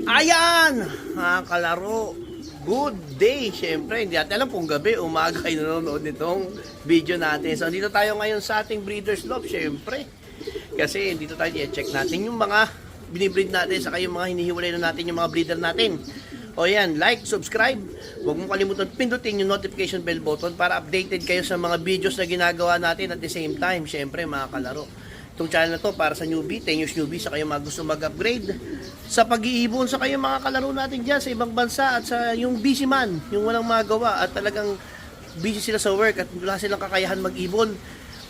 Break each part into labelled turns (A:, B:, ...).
A: Ayan! Mga kalaro, good day! Siyempre, hindi natin alam kung gabi, umaga kayo nanonood nitong video natin. So, dito tayo ngayon sa ating breeder's love, siyempre. Kasi dito tayo i-check natin yung mga binibreed natin, saka yung mga hinihiwalay na natin yung mga breeder natin. O yan, like, subscribe. Huwag mong kalimutan pindutin yung notification bell button para updated kayo sa mga videos na ginagawa natin at the same time, siyempre mga kalaro. Itong channel na to para sa newbie, 10 years newbie, sa kayo mga gusto mag-upgrade sa pag-iibon, sa kayo mga kalaro natin dyan sa ibang bansa at sa yung busy man, yung walang magawa at talagang busy sila sa work at wala silang kakayahan mag-ibon.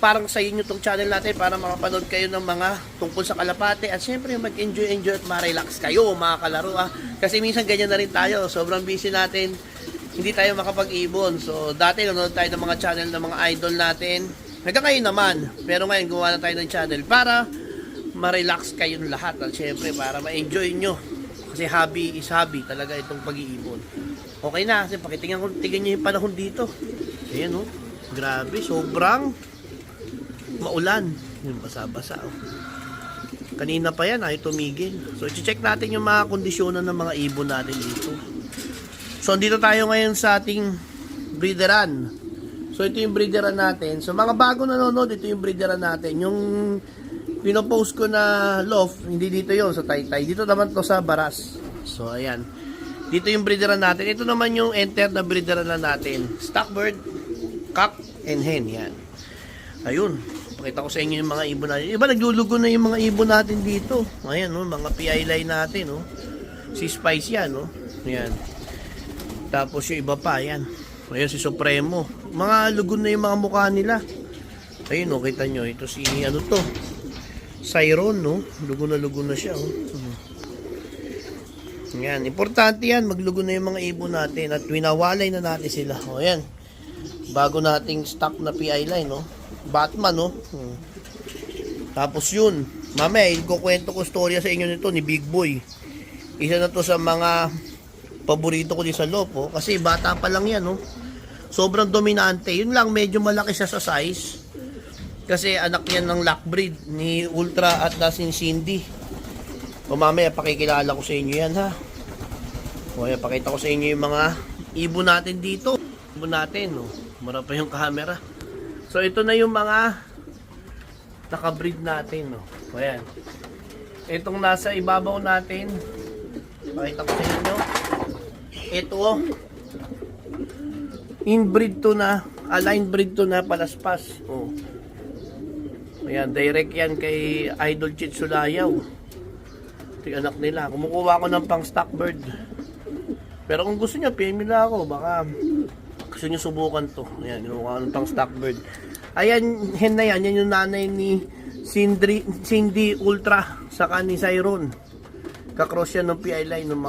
A: Parang sa inyo itong channel natin para makapanood kayo ng mga tungkol sa kalapate at syempre mag-enjoy at ma-relax kayo mga kalaro. Kasi minsan ganyan na rin tayo, sobrang busy natin, hindi tayo makapag-ibon. So dati nanonood tayo ng mga channel ng mga idol natin, hanggang ngayon naman, pero ngayon gumawa na tayo ng channel para ma-relax kayong lahat at syempre para ma-enjoy nyo, kasi hobby is hobby talaga itong pag-iibon. Okay na, kasi pakitingnan nyo yung panahon dito. Ayan oh, grabe, sobrang maulan, yung basa-basa oh. Kanina pa yan ay tumigil. So i-check natin yung mga kondisyonan ng mga ibon natin dito. So dito tayo ngayon sa ating breederan. So ito yung breederan natin. So mga bago nanonood, ito yung breederan natin. Yung pinopost ko na loft, hindi dito yon sa Taytay. Dito naman to sa Baras. So ayan. Dito yung breederan natin. Ito naman yung enter na breederan na natin. Stockbird, cock, and hen. Yan. Ayun. Pakita ko sa inyo yung mga ibon natin. Iba naglulugo na yung mga ibon natin dito. Ayan, no, mga PI line natin, no. Si Spice yan, no. Ayan. Tapos yung iba pa, ayan. Ayan si Supremo. Mga lugon na yung mga mukha nila. Ayun, no, kita nyo. Ito si, ano to? Siron, no. Lugon na siya, oh. Ayan, importante yan. Maglugon na yung mga ibon natin. At winawalay na natin sila. O, ayan. Bago nating stock na PI line, no. Batman, no. Tapos yun, mamaya ikukwento ko storya sa inyo nito ni Big Boy. Isa na to sa mga paborito ko din sa lopo, kasi bata pa lang yan, no. Sobrang dominante. Yun lang, medyo malaki siya sa size, kasi anak yan ng lockbreed ni Ultra at nasin Cindy. O mamaya pakikilala ko sa inyo yan, ha. O yan, pakita ko sa inyo yung mga ibon natin dito. Ibon natin, no. Mara pa yung camera. So ito na yung mga nakabreed natin, no. Ayan. Itong nasa ibabaw natin, pakita ko sa inyo. Ito oh, inbreed to na, align breed to na palaspas. Oh. Ayan, direct yan kay Idol Chitsulayaw. Ito yung anak nila. Kumukuha ko ng pang stock bird. Pero kung gusto niya, PM nila ako. Baka gusto nyo subukan to. Ayan, kinuha ko ng pang stock bird. Ayan, hen na yan. Yan yung nanay ni Cindy Ultra saka ni Siron. Kakross yan ng PI line ng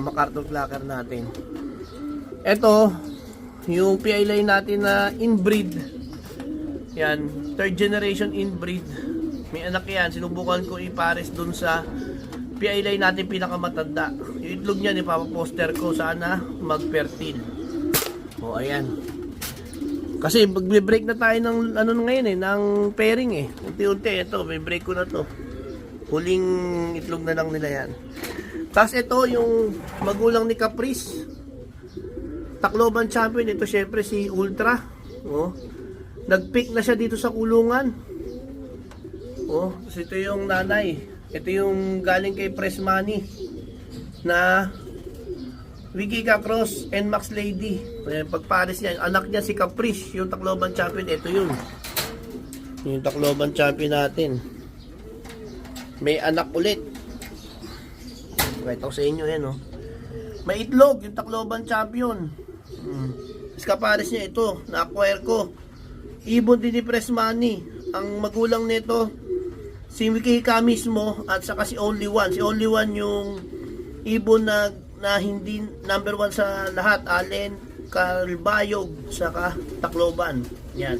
A: MacArthur Clacker natin. Ito yung PI line natin na inbreed. Yan, third generation inbreed. May anak yan. Sinubukan ko ipares dun sa PI line natin pinakamatanda. Yung itlog niyan ipapaposter ko, sana mag-fertile. O ayan. Kasi magbe-break na tayo ng ano ngayon ng pairing eh. Unti-unti ito, may break ko na to. Huling itlog na lang nila yan. Tapos ito yung magulang ni Caprice. Tacloban champion, ito syempre si Ultra. Oh. Nag-pick na siya dito sa kulungan. Oh, tapos ito yung nanay. Ito yung galing kay Press Money na Wikika Cross and Max Lady. Pagpares niya, anak niya si Caprice, yung Tacloban champion. Ito yun, yung Tacloban champion natin. May anak ulit. Pakita ko sa inyo yan, oh. May itlog, yung Tacloban champion. Kapares niya ito, na-acquire ko. Ibon din ni Press Money. Ang magulang nito si Wikika mismo at saka si Only One. Si Only One yung ibon na hindi number 1 sa lahat. Allen, Calbayog, saka Tacloban. Yan.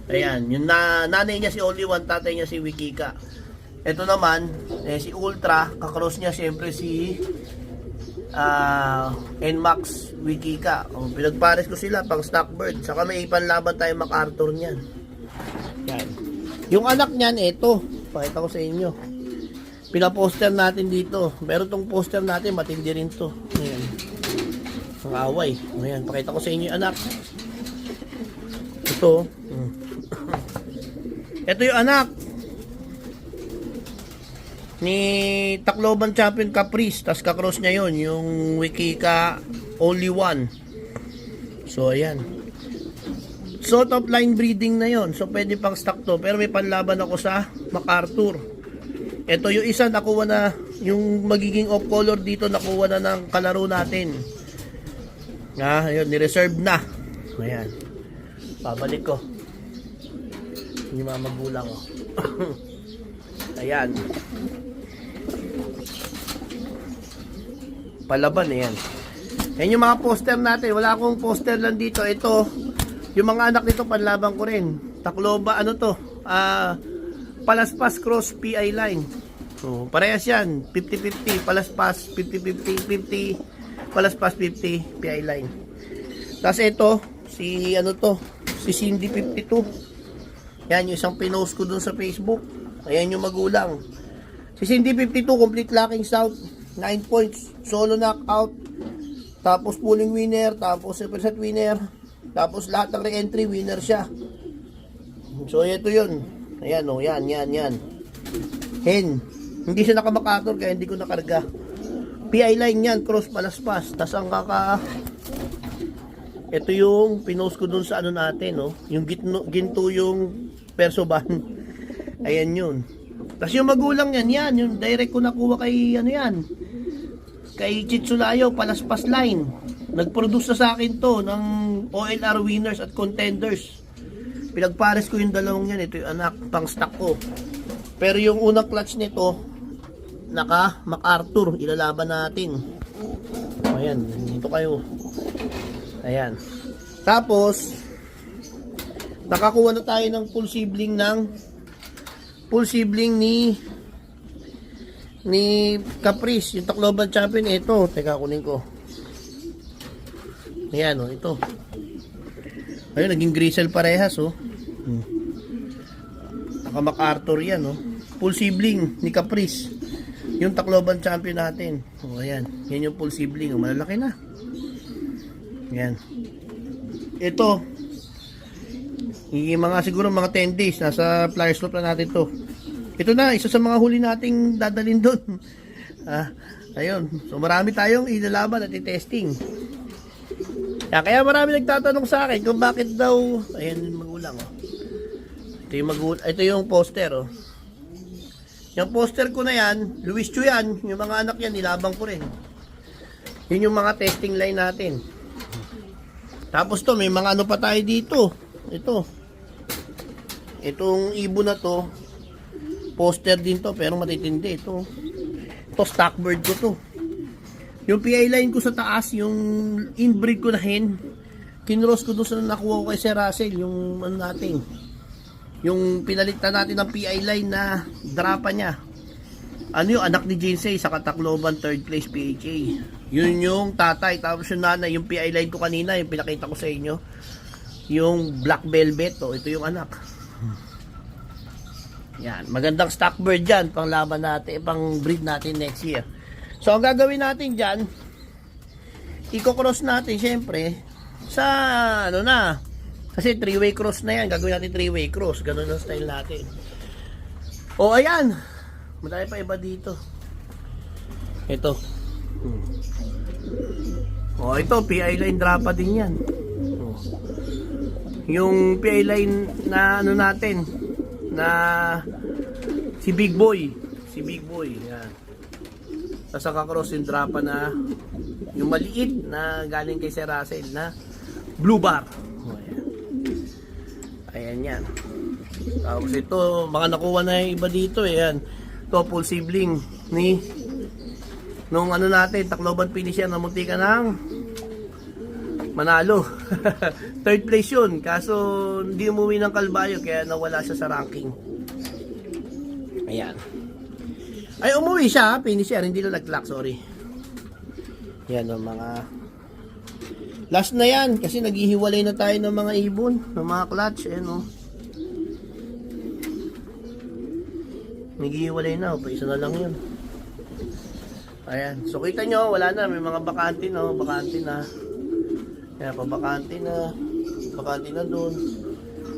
A: Ayan. Yung nanay niya si Only One, tatay niya si Wikika. Ito naman, si Ultra, kakross niya siyempre si NMAX Wikika. Pinagpares ko sila pang stockbird. Saka may ipanlaban tayo MacArthur niyan. Yan. Yung anak niyan, ito. Pakita ko sa inyo. pinaposter natin dito. Pero tong poster natin, matindi rin to. Ayan. Ang away. Ayan, pakita ko sa inyo yung anak. Ito. Ito yung anak ni Tacloban Champion Caprice. Tas kakross niya yun, yung Wikika Only One. So, ayan. So, top line breeding na yon. So, pwede pang stock to. Pero may panlaban ako sa MacArthur. Ito yung isa, nakuha na, yung magiging off color dito, nakuha na ng kalaro natin. Ayun, ni-reserve na. Ayan. Pabalik ko. Hindi magulang ko. Ayan. Palaban, ayan. Ayan yung mga poster natin. Wala akong poster lang dito. Ito, yung mga anak nito, panlaban ko rin. Tacloba, ano to? Palaspas Cross PI line. So, parehas yan. 50-50. Palaspas, 50-50. 50. Palaspas, 50. PI line. Tapos ito, si ano to? Si Cindy 52. Yan, yung isang pinost ko dun sa Facebook. Ayan yung magulang. Si Cindy 52, complete locking south. 9 points. Solo knockout. Tapos pulling winner. Tapos superset winner. Tapos lahat ng re-entry winner siya. So, ito yun. Ayan o, yan. Hen. Hindi siya naka-MacArthur kaya hindi ko nakarga. PI line yan, cross palaspas. Tas ang ito yung pinost ko dun sa ano natin, no? Yung ginto yung perso ban. Ayan yun. Tas yung magulang yan. Yung direct ko nakuha kay, ano yan? Kay Chitsulayo, palaspas line. Nag-produce na sa akin to ng OLR winners at contenders. Pinagpares ko yung dalawang yan. Ito yung anak, pang stock ko. Pero yung unang clutch nito, naka MacArthur. Ilalaban natin. Ayan, dito kayo. Ayan. Tapos, nakakuha na tayo ng full sibling ni Caprice. Yung Tacloban Champion. Ito, teka, kunin ko. Ayan, oh, ito. Ayun, naging grisel parehas, oh. Naka MacArthur yan, oh. Full sibling ni Caprice. Yung Tacloban Champion natin. Oh, ayan. Yan yung full sibling. Oh, malalaki na. Ayan. Ito. Yung mga siguro mga 10 days. Nasa flyer slot na natin to. Ito na, isa sa mga huli nating dadalhin doon. Ayun. So marami tayong ilalaban at i-testing. Kaya marami nagtatanong sa akin kung bakit daw, ayan yung magulang, oh. Ito yung poster, oh. Yung poster ko na yan, Luis Chu yan, yung mga anak yan, nilabang ko rin. Yun yung mga testing line natin. Tapos to, may mga ano pa tayo dito. Itong ibon na to, poster din to, pero matitindi ito. Ito, stock bird ko to. Yung PI line ko sa taas, yung inbreed ko na hen, kinross ko doon sa nakuha ko kay Sir Russell, yung ano natin, yung pinalitan natin ng PI line na drapa niya. Ano yung anak ni Jinsei sa Tacloban 3rd place PHA. Yun yung tatay. Tapos yung nanay, yung PI line ko kanina, yung pinakita ko sa inyo, yung Black Velvet. Oh, ito yung anak. Yan, magandang stock bird dyan, pang laban natin, pang breed natin next year. So, ang gagawin natin dyan, i-cross natin, syempre, sa, ano na, kasi 3-way cross na yan, gagawin natin 3-way cross, ganun ang style natin. O, ayan, madami pa iba dito. Ito. O, ito, PI line drapa din yan. O. Yung PI line na, ano natin, na, si Big Boy, yan. Tapos kakross yung drapa na yung maliit na galing kay Sir Russell na blue bar. Oh, ayan yan. Tapos ito, mga nakuha na yung iba dito. Ayan. Ito, full sibling ni nung ano natin, Tacloban finish yan, namunti ka ng manalo. 3rd place yun. Kaso hindi umuwi ng Kalbayo kaya nawala siya sa ranking. Ayan. Ay, umuwi siya, finisher, hindi nalaglock, sorry. Yan ang mga last na yan, kasi naghihiwalay na tayo ng mga ibon, ng mga clutch, ayan o. Naghihiwalay na. Pa isa na lang yun. Ayan. So, kita nyo, wala na. May mga bakante na. Bakante na. Ayan, pabakante na. Bakante na dun.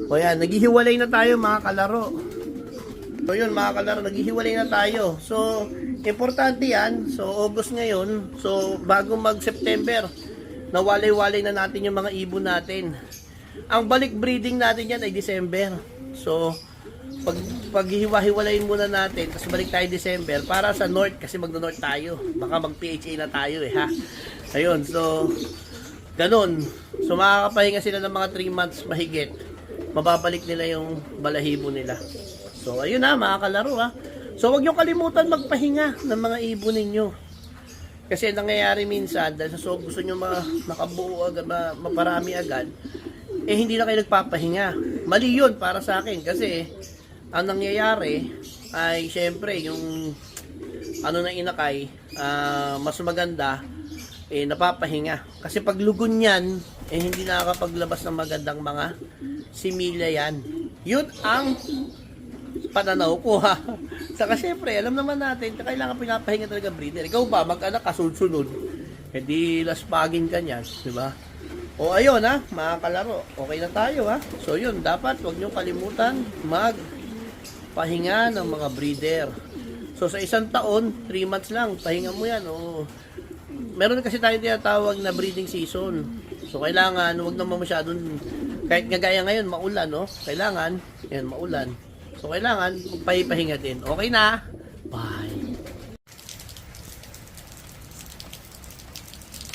A: O yan, naghihiwalay na tayo mga kalaro. So yun mga kalaro, naghihiwalay na tayo. So, importante yan. So, August ngayon. So, bago mag-September, nawalay-walay na natin yung mga ibon natin. Ang balik breeding natin yan ay December. So, paghihiwa-hiwalayin muna natin, tapos balik tayo December para sa North, kasi magno-North tayo. Baka mag-PHA na tayo ha. Ayun, so, ganun. So, makakapahinga sila ng mga 3 months mahigit. Mababalik nila yung balahibo nila. So, ayun na, mga kalaro ha. So, huwag nyo kalimutan magpahinga ng mga ibon ninyo. Kasi nangyayari minsan, dahil sa gusto nyo makabuo agad, maparami agad, eh hindi na kayo nagpapahinga. Mali yun para sa akin. Kasi, ang nangyayari ay syempre yung ano na inakay, mas maganda, eh napapahinga. Kasi pag lugon yan, eh hindi nakakapaglabas ng magandang mga similya yan. Yun ang pananaw ko ha. Saka syempre, alam naman natin, kailangan pinapahinga talaga breeder. Ikaw ba, mag-anak ka sunod-sunod, hindi laspagin ka niyan, di ba? O ayun ha, mga kalaro, okay na tayo ha. So yun, dapat huwag nyo kalimutan magpahinga ng mga breeder. So sa isang taon, 3 months lang, pahinga mo yan. O, meron kasi tayo tinatawag na breeding season. So kailangan, huwag naman masyadong, kahit nga gaya ngayon, maulan, no? Kailangan, yan, maulan. So kailangan, magpahinga din. Okay na? Bye!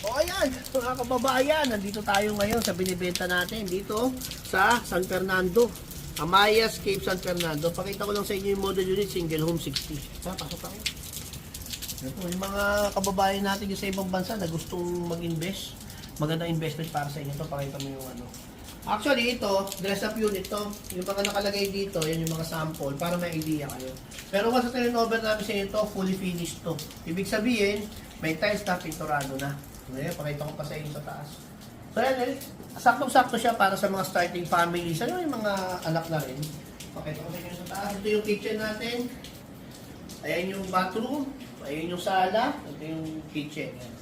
A: O ayan, mga kababayan, nandito tayo ngayon sa binibenta natin dito sa San Fernando. Amayas, Cape San Fernando. Pakita ko lang sa inyo yung model unit, single home 60. Pasok ako. Ito, yung mga kababayan natin yung sa ibang bansa na gustong mag-invest. Magandang investment para sa inyo. Ito, pakita mo yung ano. Actually, ito, dress up unit to. Yung mga nakalagay dito, yan yung mga sample para may idea kayo. Pero once na turnover namin sa inyo ito, fully finished to. Ibig sabihin, may tiles na, pinturado na. Ngayon, pakita ko pa sa inyo sa taas. So yan eh, saktong-sakto siya para sa mga starting families. Ano yung mga anak na rin? Pakita ko sa inyo sa taas. Ito yung kitchen natin. Ayan yung bathroom. Ayan yung sala. Ito yung kitchen. Yan.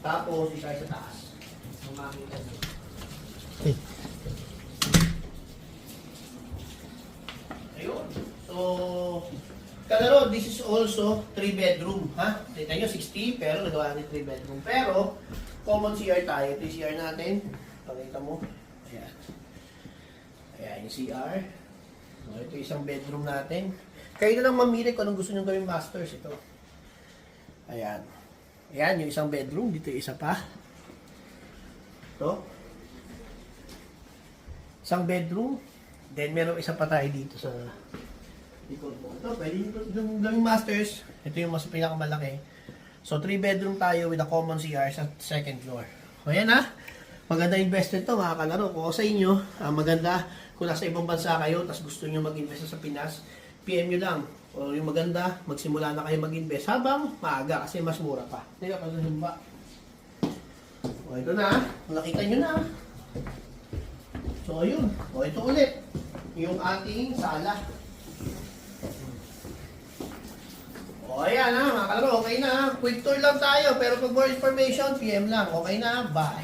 A: Tapos, isa sa taas. Ang makikita nyo. Ayun. So, kalaro, this is also 3 bedroom. Ha? Kita nyo, 60, pero nagawa natin 3 bedroom. Pero, common CR tayo. Ito yung CR natin. Pakita mo. Ayan. Ayan yung CR. So, ito yung isang bedroom natin. Kayo na lang mamili kung anong gusto nyo gawing masters. Ito. Ayan. Ayan yung isang bedroom. Dito yung isa pa. Ito. Isang bedroom. Then, meron isa pa tayo dito sa likod mo. Ito, pwede yung gawing masters. Ito yung mas pinakamalaki. So, 3 bedroom tayo with a common CR sa second floor. So, ayan ha. Maganda investment to mga kalaro. Kung sa inyo, maganda kung nasa ibang bansa kayo tapos gusto nyo mag-invest sa Pinas, PM nyo lang. O yung maganda, magsimula na kayo mag-invest habang maaga kasi mas mura pa. Hindi ka pa. O, ito na. Nakita nyo na. So, ayun. O, ito ulit. Yung ating sala. O, ayan ha, mga kalaro. Okay na. Quick tour lang tayo. Pero pag more information, PM lang. Okay na. Bye.